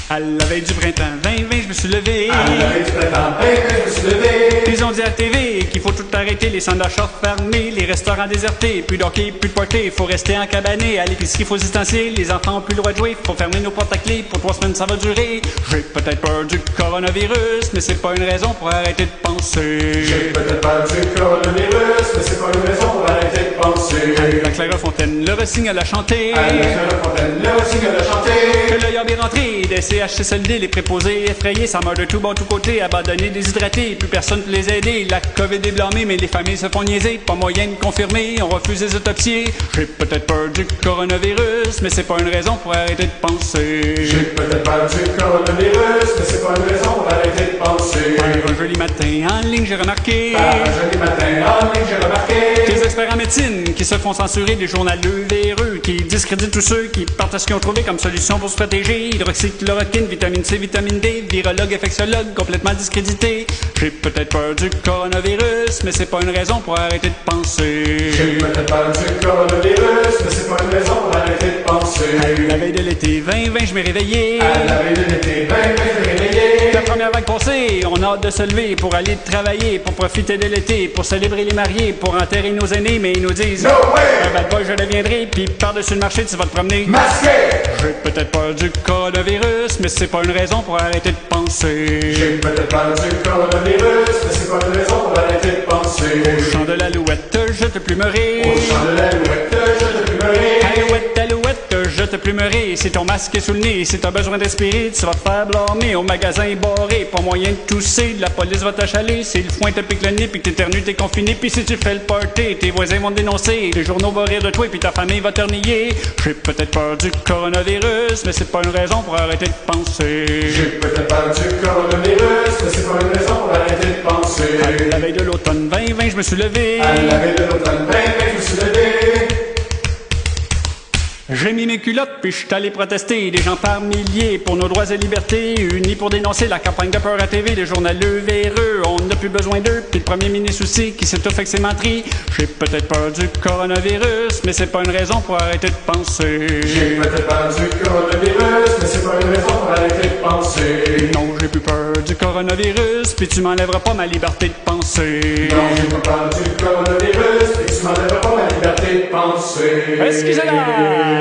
À la veille du printemps 2020, je me suis levé. À la veille du printemps 2020, je me suis levé. Ils ont dit à la TV qu'il faut tout arrêter, les centres d'achat fermés, les restaurants désertés, plus d'hockey, plus de party, faut rester en cabané, à l'épicerie faut se distancer, les enfants ont plus le droit de jouer, faut fermer nos portes à clés, pour 3 semaines ça va durer. J'ai peut-être peur du coronavirus, mais c'est pas une raison pour arrêter de penser. J'ai peut-être peur du coronavirus, mais c'est pas une raison pour arrêter de penser. La Clara Fontaine, le Rossignol a chanté. À la Clara Fontaine, le Rossignol a chanté. Que l'œil a bien rentré, des CHSLD, les préposés effrayés, ça meurt de tout bon, tout côté, abandonnés, déshydratés, plus personne pour les aider. La COVID est blâmée, mais les familles se font niaiser, pas moyen de confirmer, on refuse les autopsies. J'ai peut-être peur du coronavirus, mais c'est pas une raison pour arrêter de penser. J'ai peut-être peur du coronavirus, mais c'est pas une raison pour arrêter de penser. Un joli matin en ligne, j'ai remarqué. Un joli matin en ligne, j'ai remarqué. Les experts en médecine qui se font censurer, des journaleux véreux qui discréditent tous ceux qui partent à ce qu'ils ont trouvé comme solution pour se protéger. Hydroxychloroquine, vitamine C, vitamine D, virologue, infectiologue complètement discrédité. J'ai peut-être peur du coronavirus, mais c'est pas une raison pour arrêter de penser. J'ai peut-être peur du coronavirus, mais c'est pas une raison pour arrêter de penser. La veille de l'été 2020, je m'ai réveillé. À la veille de l'été 2020, je m'ai réveillé. La première vague passée, on a hâte de se lever pour aller travailler, pour profiter de l'été, pour célébrer les mariés, pour enterrer nos aînés, mais ils nous disent No way! un bad boy, je deviendrai, puis par-dessus le marché, tu vas te promener. Masqué! J'ai peut-être peur du coronavirus, mais c'est pas une raison pour arrêter de penser. J'ai peut-être peur du coronavirus, mais c'est pas une raison pour arrêter de penser. Au chant de l'alouette, je te plumerai. Au chant de l'alouette, je te plumerai. Alouette, alouette, je te plumerai. Si ton masque est sous le nez, si t'as besoin d'espérer, tu vas te faire blâmer. Au magasin est barré, pas moyen de tousser. La police va t'achaler, si le foin te pique le nez, puis que t'éternues, t'es confiné. Puis si tu fais le party, tes voisins vont te dénoncer. Les journaux vont rire de toi, puis ta famille va t'ennuyer. J'ai peut-être peur du coronavirus, mais c'est pas une raison pour arrêter de penser. J'ai peut-être peur du coronavirus, mais c'est pas une raison pour arrêter de penser. À la veille de l'automne 2020, je me suis levé. À la veille de l'automne 2020, je me suis levé. J'ai mis mes culottes puis je suis allé protester, des gens par milliers pour nos droits et libertés, unis pour dénoncer la campagne de peur à TV, des journaleux véreux, on n'a plus besoin d'eux, puis le premier ministre aussi qui s'étouffe avec ses menteries. J'ai peut-être peur du coronavirus, mais c'est pas une raison pour arrêter de penser. J'ai peut-être peur du coronavirus, mais c'est pas une raison pour arrêter de penser. Non, j'ai plus peur du coronavirus, puis tu m'enlèveras pas ma liberté de penser. Non, j'ai pas peur du coronavirus, et tu m'enlèveras pas ma liberté de penser. Excusez-la!